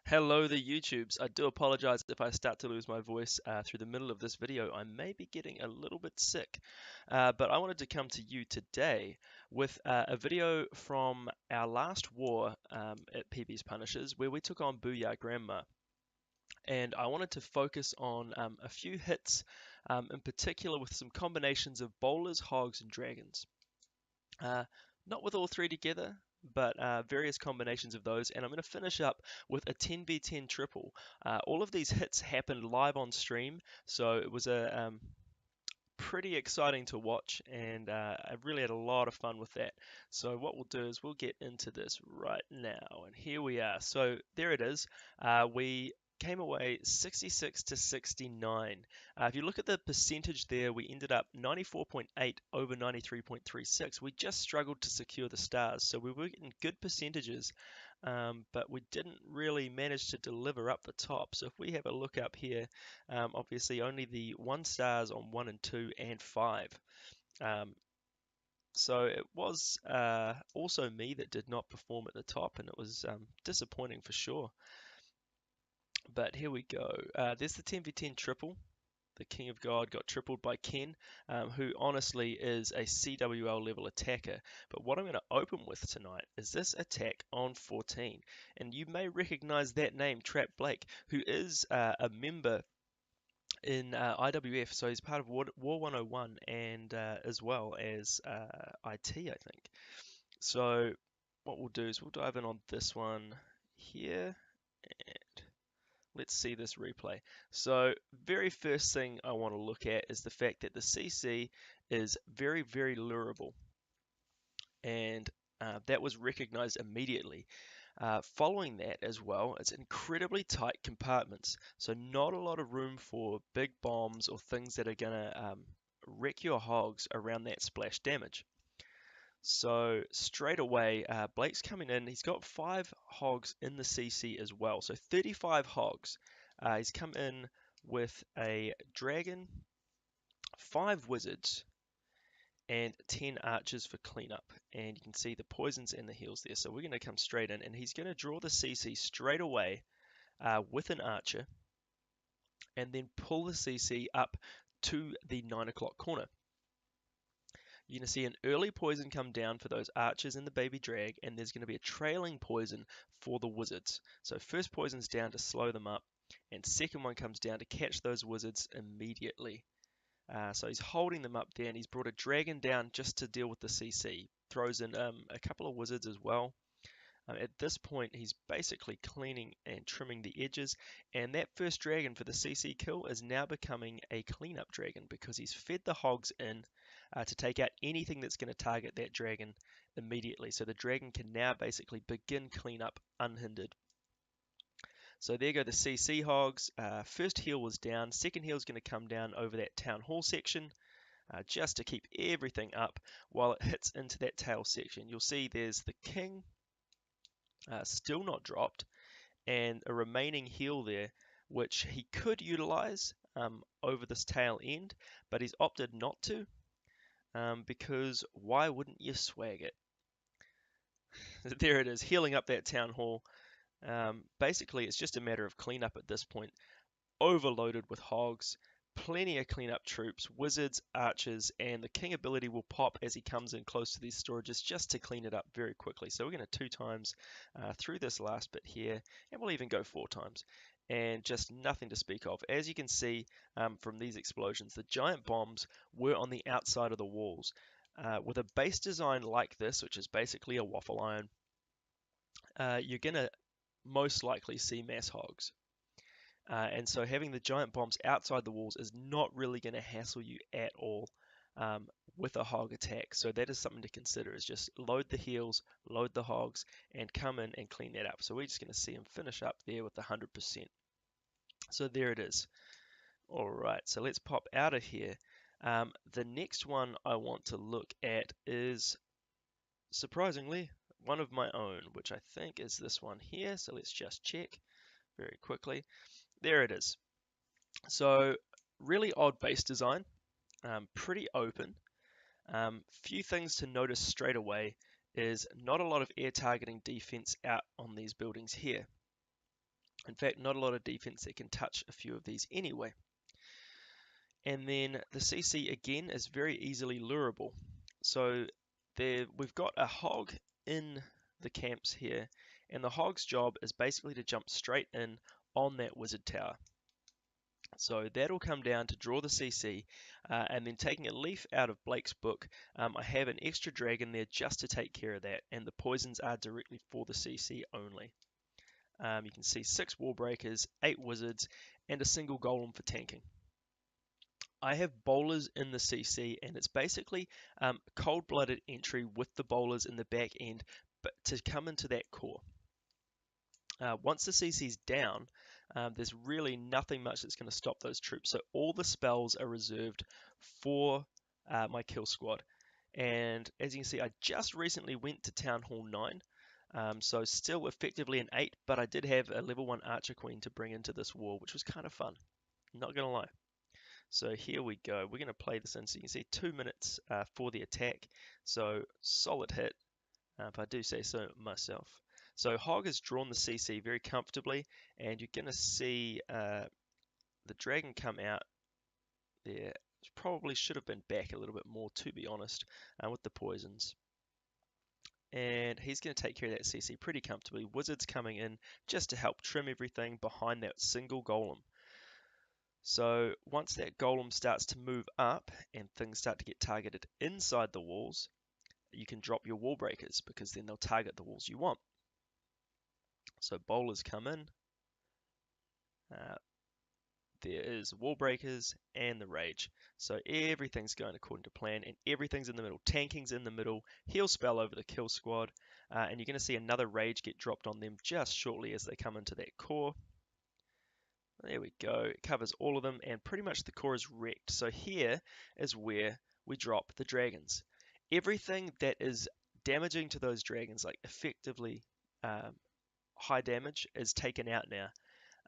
Hello the YouTubes. I do apologize if I start to lose my voice through the middle of this video. I may be getting a little bit sick, but I wanted to come to you today with a video from our last war at PB's Punishers where we took on Booyah Grandma. And I wanted to focus on a few hits, in particular with some combinations of bowlers, hogs, and dragons. Uh, Not with all three together, but various combinations of those. And I'm going to finish up with a 10v10 triple. All of these hits happened live on stream, so it was a pretty exciting to watch, and I really had a lot of fun with that. So what we'll do is we'll get into this right now, and here we are. So there it is. We came away 66 to 69. If you look at the percentage there, we ended up 94.8 over 93.36. We just struggled to secure the stars, so we were getting good percentages, but we didn't really manage to deliver up the top. So if we have a look up here, obviously only the 1 stars on 1 and 2 and 5. Um, so it was also me that did not perform at the top, and it was disappointing for sure. But here we go. There's the 10v10 triple. The King of God got tripled by Ken, who honestly is a CWL level attacker. But what I'm going to open with tonight is this attack on 14. And you may recognize that name, Trap Blake, who is a member in IWF. So he's part of War 101 and as well as IT, I think. So what we'll do is we'll dive in on this one here. And let's see this replay. So very first thing I want to look at is the fact that the CC is very, very lurable. And that was recognized immediately. Following that as well, it's incredibly tight compartments. So not a lot of room for big bombs or things that are going to wreck your hogs around that splash damage. So straight away, Blake's coming in. He's got 5 hogs in the CC as well. So 35 hogs. He's come in with a dragon, 5 wizards, and 10 archers for cleanup. And you can see the poisons and the heals there. So we're going to come straight in, and he's going to draw the CC straight away with an archer, and then pull the CC up to the 9 o'clock corner. You're going to see an early poison come down for those archers and the baby drag, and there's going to be a trailing poison for the wizards. So first poison's down to slow them up, and second one comes down to catch those wizards immediately. So he's holding them up there, and he's brought a dragon down just to deal with the CC. Throws in a couple of wizards as well. At this point, he's basically cleaning and trimming the edges, and that first dragon for the CC kill is now becoming a cleanup dragon because he's fed the hogs in to take out anything that's going to target that dragon immediately. So the dragon can now basically begin cleanup unhindered. So there go the CC hogs. First heal was down, second heal is going to come down over that town hall section. Just to keep everything up while it hits into that tail section. You'll see there's the king, still not dropped, and a remaining heal there, which he could utilize over this tail end, but he's opted not to, because why wouldn't you swag it? There it is, healing up that town hall. Basically, it's just a matter of cleanup at this point. Overloaded with hogs, plenty of cleanup troops, wizards, archers, and the king ability will pop as he comes in close to these storages just to clean it up very quickly. So we're going to 2 times through this last bit here, and we'll even go 4 times. And just nothing to speak of. As you can see from these explosions, the giant bombs were on the outside of the walls. With a base design like this, which is basically a waffle iron, you're going to most likely see mass hogs. And so having the giant bombs outside the walls is not really going to hassle you at all with a hog attack. So that is something to consider, is just load the heals, load the hogs, and come in and clean that up. So we're just going to see him finish up there with 100%. So there it is. All right, so let's pop out of here. The next one I want to look at is, surprisingly, one of my own, which I think is this one here. So let's just check very quickly. There it is. So really odd base design, pretty open. Few things to notice straight away is not a lot of air targeting defense out on these buildings here. In fact, not a lot of defense that can touch a few of these anyway. And then the CC again is very easily lurable. So there we've got a hog in the camps here, and the hog's job is basically to jump straight in on that wizard tower. So that'll come down to draw the CC, and then taking a leaf out of Blake's book, I have an extra dragon there just to take care of that, and the poisons are directly for the CC only. You can see 6 wall breakers, 8 wizards, and a single golem for tanking. I have bowlers in the CC, and it's basically cold-blooded entry with the bowlers in the back end, but to come into that core. Once the CC's down, there's really nothing much that's going to stop those troops. So all the spells are reserved for my kill squad. And as you can see, I just recently went to Town Hall 9. So still effectively an 8, but I did have a level 1 Archer Queen to bring into this war, which was kind of fun. Not going to lie. So here we go. We're going to play this in. So you can see 2 minutes for the attack. So solid hit, if I do say so myself. So Hog has drawn the CC very comfortably, and you're going to see the dragon come out there. Probably should have been back a little bit more, to be honest, with the poisons. And he's going to take care of that CC pretty comfortably. Wizards coming in just to help trim everything behind that single golem. So once that golem starts to move up and things start to get targeted inside the walls, you can drop your wall breakers because then they'll target the walls you want. So bowlers come in. There is wall breakers and the rage. So everything's going according to plan and everything's in the middle. Tanking's in the middle, heal spell over the kill squad, and you're going to see another rage get dropped on them just shortly as they come into that core. There we go, it covers all of them and pretty much the core is wrecked. So here is where we drop the dragons. Everything that is damaging to those dragons, like effectively high damage, is taken out now.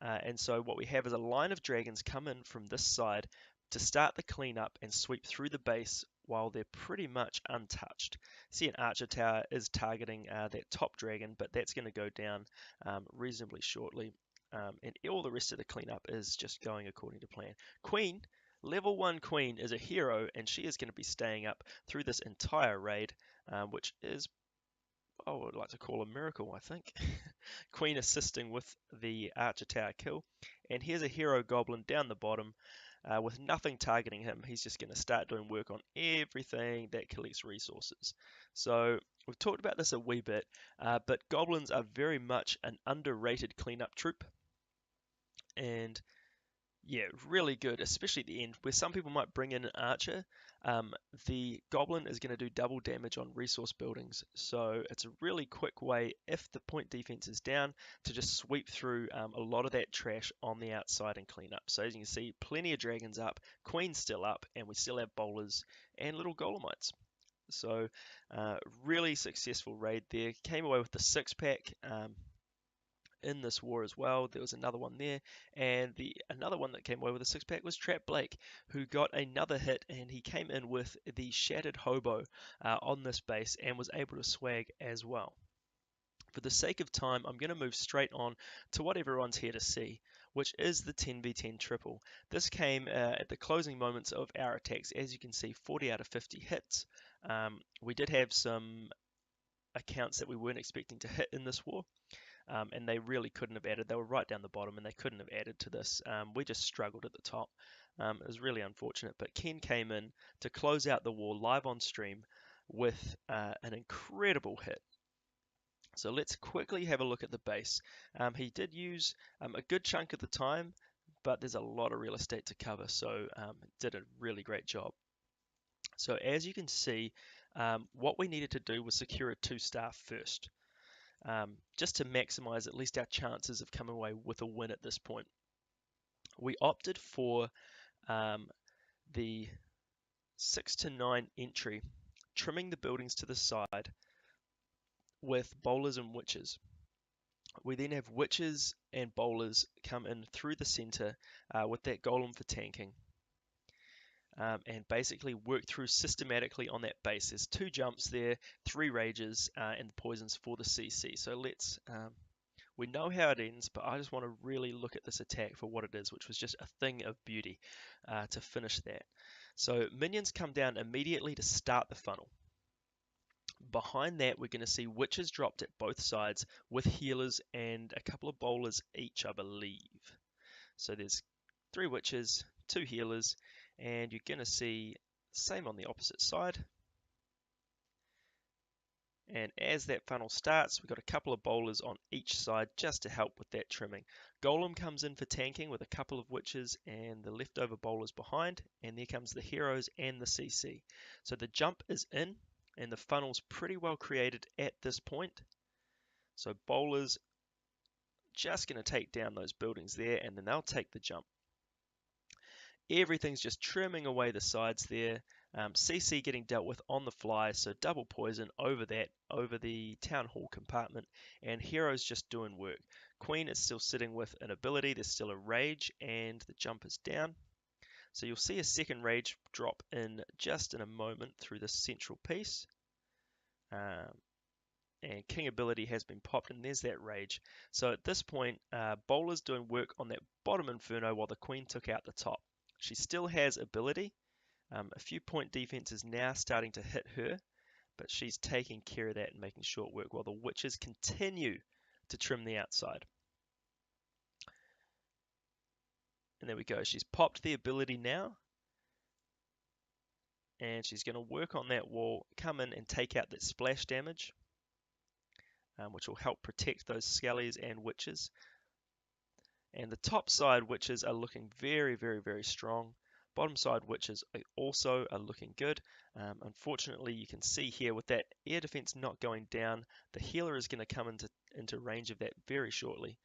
And so what we have is a line of dragons come in from this side to start the cleanup and sweep through the base while they're pretty much untouched. See, an archer tower is targeting that top dragon, but that's going to go down reasonably shortly. And all the rest of the cleanup is just going according to plan. Queen, level 1 Queen is a hero, and she is going to be staying up through this entire raid, which is, I would like to call a miracle, I think. Queen assisting with the Archer Tower kill. And here's a hero goblin down the bottom with nothing targeting him. He's just going to start doing work on everything that collects resources. So we've talked about this a wee bit, but goblins are very much an underrated cleanup troop. And yeah, really good, especially at the end, where some people might bring in an archer. The goblin is going to do double damage on resource buildings, so it's a really quick way, if the point defense is down, to just sweep through a lot of that trash on the outside and clean up. So as you can see, plenty of dragons up, queen's still up, and we still have bowlers and little golemites. So really successful raid there. Came away with the 6-pack. In this war as well. There was another one there, and another one that came away with a 6-pack was Trap Blake, who got another hit, and he came in with the Shattered Hobo on this base and was able to swag as well. For the sake of time, I'm going to move straight on to what everyone's here to see, which is the 10v10 triple. This came at the closing moments of our attacks. As you can see, 40 out of 50 hits. We did have some accounts that we weren't expecting to hit in this war. And they really couldn't have added. They were right down the bottom, and they couldn't have added to this. We just struggled at the top. It was really unfortunate. But Ken came in to close out the war live on stream with an incredible hit. So let's quickly have a look at the base. He did use a good chunk of the time, but there's a lot of real estate to cover, so did a really great job. So as you can see, what we needed to do was secure a 2-star first. Just to maximize at least our chances of coming away with a win at this point. We opted for the 6 to 9 entry, trimming the buildings to the side with bowlers and witches. We then have witches and bowlers come in through the center with that golem for tanking. And basically work through systematically on that base. There's 2 jumps there, 3 rages, and poisons for the CC. So let's We know how it ends, but I just want to really look at this attack for what it is, which was just a thing of beauty to finish that. So minions come down immediately to start the funnel. Behind that, we're going to see witches dropped at both sides with healers and a couple of bowlers each, I believe. So there's 3 witches, 2 healers, and you're going to see same on the opposite side. And as that funnel starts, we've got a couple of bowlers on each side just to help with that trimming. Golem comes in for tanking with a couple of witches and the leftover bowlers behind, and there comes the heroes and the CC. So the jump is in, and the funnel's pretty well created at this point. So bowlers just going to take down those buildings there, and then they'll take the jump. Everything's just trimming away the sides there. CC getting dealt with on the fly, so double poison over the town hall compartment, and heroes just doing work. Queen is still sitting with an ability, there's still a rage, and the jump is down. So you'll see a second rage drop in just in a moment through this central piece. And King ability has been popped, and there's that rage. So at this point, Bowler's doing work on that bottom Inferno while the Queen took out the top. She still has ability. A few point defense is now starting to hit her, but she's taking care of that and making short work while the witches continue to trim the outside. And there we go. She's popped the ability now, and she's going to work on that wall, come in and take out that splash damage, which will help protect those skellies and witches. And the top side witches are looking very, very, very strong. Bottom side witches also are looking good. Unfortunately, you can see here with that air defense not going down, the healer is going to come into range of that very shortly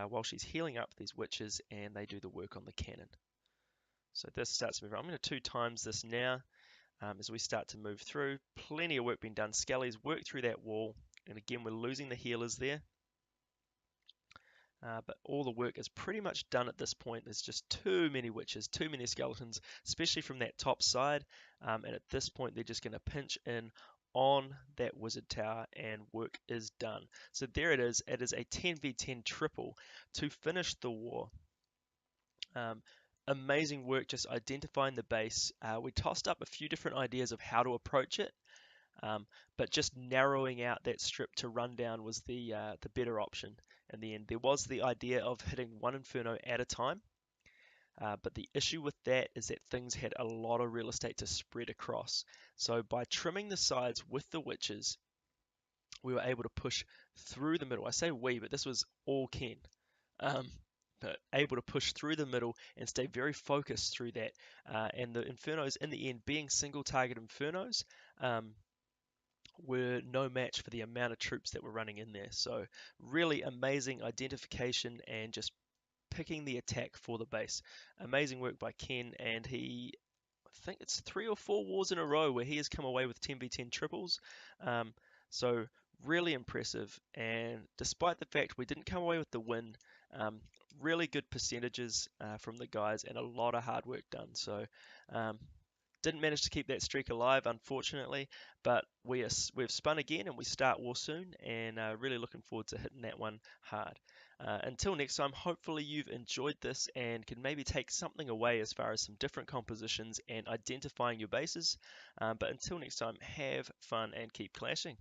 while she's healing up these witches, and they do the work on the cannon. So this starts moving. I'm going to 2 times this now as we start to move through. Plenty of work being done. Skellies work through that wall, and again, we're losing the healers there. But all the work is pretty much done at this point. There's just too many witches, too many skeletons, especially from that top side. And at this point, they're just going to pinch in on that wizard tower, and work is done. So there it is. It is a 10v10 triple to finish the war. Amazing work just identifying the base. We tossed up a few different ideas of how to approach it. But just narrowing out that strip to run down was the better option in the end. There was the idea of hitting 1 Inferno at a time, but the issue with that is that things had a lot of real estate to spread across. So by trimming the sides with the witches, we were able to push through the middle. I say we, but this was all Ken. But able to push through the middle and stay very focused through that. And the Infernos, in the end, being single target Infernos, were no match for the amount of troops that were running in there. So really amazing identification and just picking the attack for the base. Amazing work by Ken, and I think it's 3 or 4 wars in a row where he has come away with 10v10 triples. So really impressive, and despite the fact we didn't come away with the win, really good percentages from the guys and a lot of hard work done. So didn't manage to keep that streak alive, unfortunately, but we've spun again and we start war soon, and really looking forward to hitting that one hard. Until next time, hopefully you've enjoyed this and can maybe take something away as far as some different compositions and identifying your bases. But until next time, have fun and keep clashing.